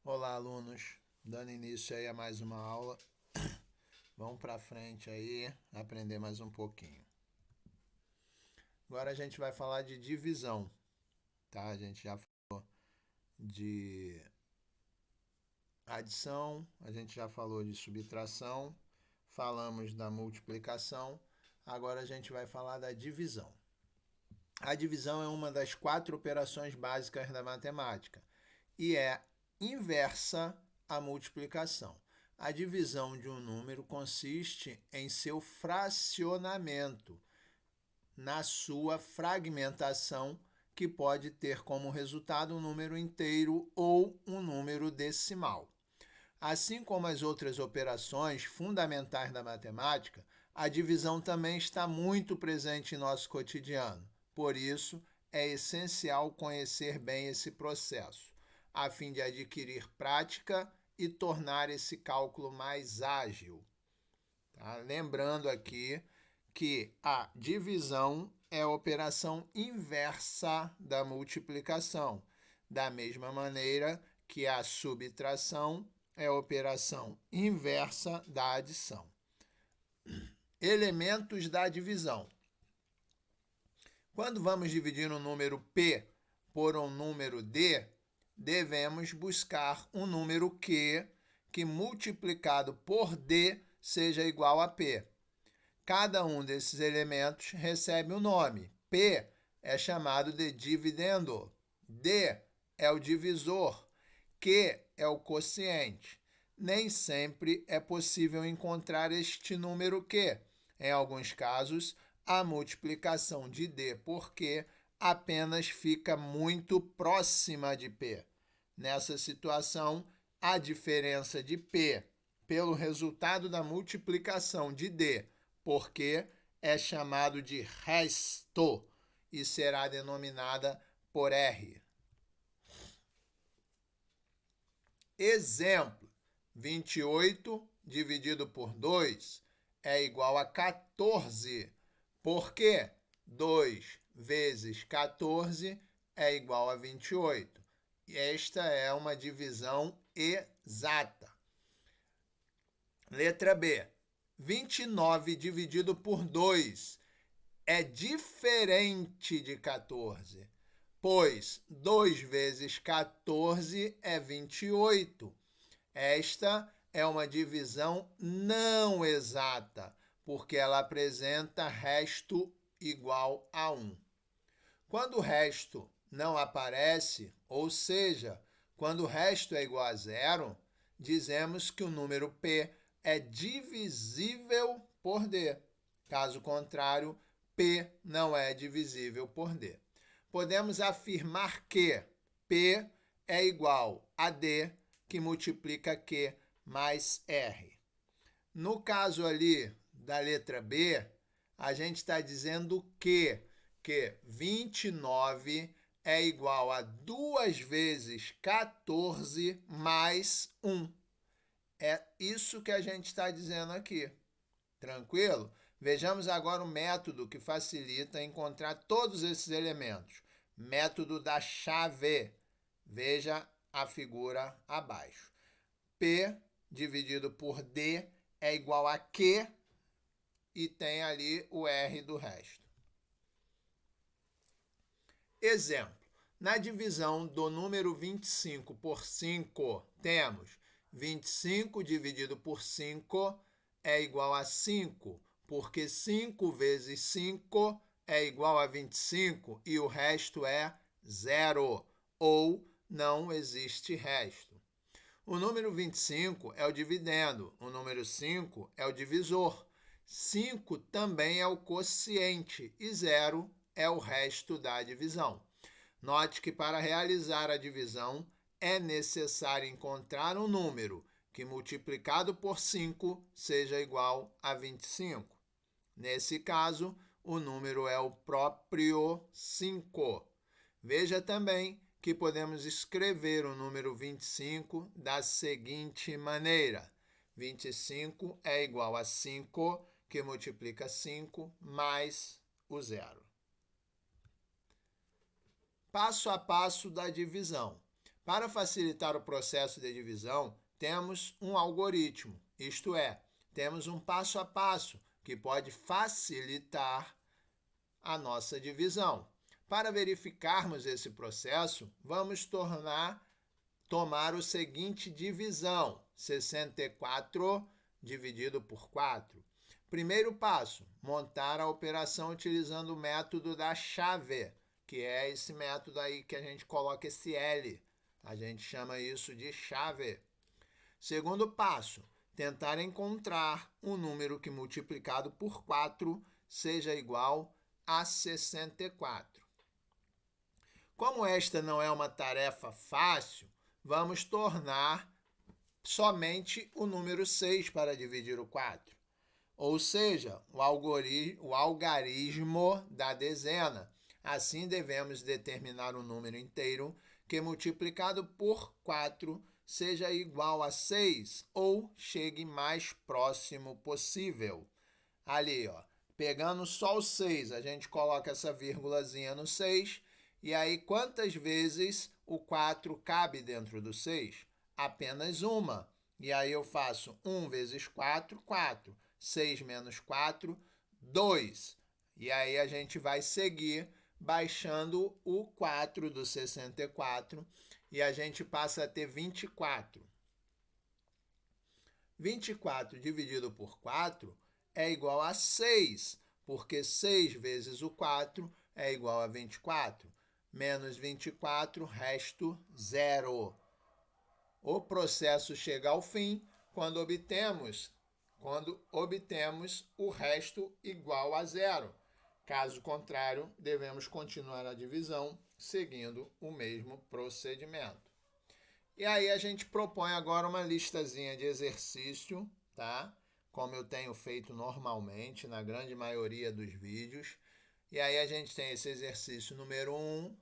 Olá, alunos. Dando início aí a mais uma aula. Vamos para frente aí, aprender mais um pouquinho. Agora a gente vai falar de divisão, tá? A gente já falou de adição, a gente já falou de subtração, falamos da multiplicação, agora a gente vai falar da divisão. A divisão é uma das 4 operações básicas da matemática e é inversa à multiplicação. A divisão de um número consiste em seu fracionamento, na sua fragmentação, que pode ter como resultado um número inteiro ou um número decimal. Assim como as outras operações fundamentais da matemática, a divisão também está muito presente em nosso cotidiano. Por isso, é essencial conhecer bem esse processo, a fim de adquirir prática e tornar esse cálculo mais ágil. Tá? Lembrando aqui que a divisão é a operação inversa da multiplicação, da mesma maneira que a subtração é a operação inversa da adição. Elementos da divisão. Quando vamos dividir um número P por um número D, devemos buscar um número Q que multiplicado por D seja igual a P. Cada um desses elementos recebe um nome. P é chamado de dividendo, D é o divisor, Q é o quociente. Nem sempre é possível encontrar este número Q. Em alguns casos, a multiplicação de D por Q apenas fica muito próxima de P. Nessa situação, a diferença de P pelo resultado da multiplicação de D por Q é chamado de resto e será denominada por R. Exemplo: 28 dividido por 2 é igual a 14. Por quê? 2 vezes 14 é igual a 28. E esta é uma divisão exata. Letra B. 29 dividido por 2 é diferente de 14, pois 2 vezes 14 é 28. Esta é uma divisão não exata, porque ela apresenta resto igual a 1. Quando o resto não aparece, ou seja, quando o resto é igual a zero, dizemos que o número P é divisível por D. Caso contrário, P não é divisível por D. Podemos afirmar que P é igual a D, que multiplica Q mais R. No caso ali da letra B, a gente está dizendo que 29 é igual a 2 vezes 14 mais 1. É isso que a gente está dizendo aqui. Tranquilo? Vejamos agora o método que facilita encontrar todos esses elementos. Método da chave. Veja a figura abaixo. P dividido por D é igual a Q e tem ali o R do resto. Exemplo. Na divisão do número 25 por 5, temos 25 dividido por 5 é igual a 5, porque 5 vezes 5 é igual a 25 e o resto é zero, ou não existe resto. O número 25 é o dividendo, o número 5 é o divisor. 5 também é o quociente e 0 é o resto da divisão. Note que para realizar a divisão é necessário encontrar um número que multiplicado por 5 seja igual a 25. Nesse caso, o número é o próprio 5. Veja também que podemos escrever o número 25 da seguinte maneira. 25 é igual a 5, que multiplica 5, mais o zero. Passo a passo da divisão. Para facilitar o processo de divisão, temos um algoritmo, isto é, temos um passo a passo que pode facilitar a nossa divisão. Para verificarmos esse processo, vamos tomar o seguinte divisão: 64 dividido por 4. Primeiro passo, montar a operação utilizando o método da chave, que é esse método aí que a gente coloca esse L. A gente chama isso de chave. Segundo passo, tentar encontrar um número que multiplicado por 4 seja igual a 64. Como esta não é uma tarefa fácil, vamos tornar somente o número 6 para dividir o 4. Ou seja, o algarismo da dezena. Assim, devemos determinar um número inteiro que, multiplicado por 4, seja igual a 6 ou chegue mais próximo possível. Ali, ó, pegando só o 6, a gente coloca essa vírgulazinha no 6, e aí quantas vezes o 4 cabe dentro do 6? Apenas uma. E aí eu faço 1 vezes 4, 4. 6 menos 4, 2. E aí a gente vai seguir baixando o 4 do 64 e a gente passa a ter 24. 24 dividido por 4 é igual a 6, porque 6 vezes o 4 é igual a 24. Menos 24, resto 0. O processo chega ao fim quando obtemos o resto igual a 0. Caso contrário, devemos continuar a divisão seguindo o mesmo procedimento. E aí a gente propõe agora uma listazinha de exercício, tá? Como eu tenho feito normalmente na grande maioria dos vídeos. E aí a gente tem esse exercício número 1,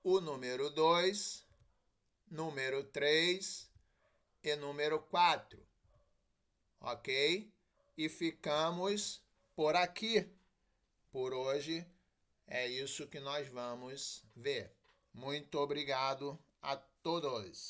o número 2, número 3 e número 4. Ok? E ficamos por aqui. Por hoje é isso que nós vamos ver. Muito obrigado a todos.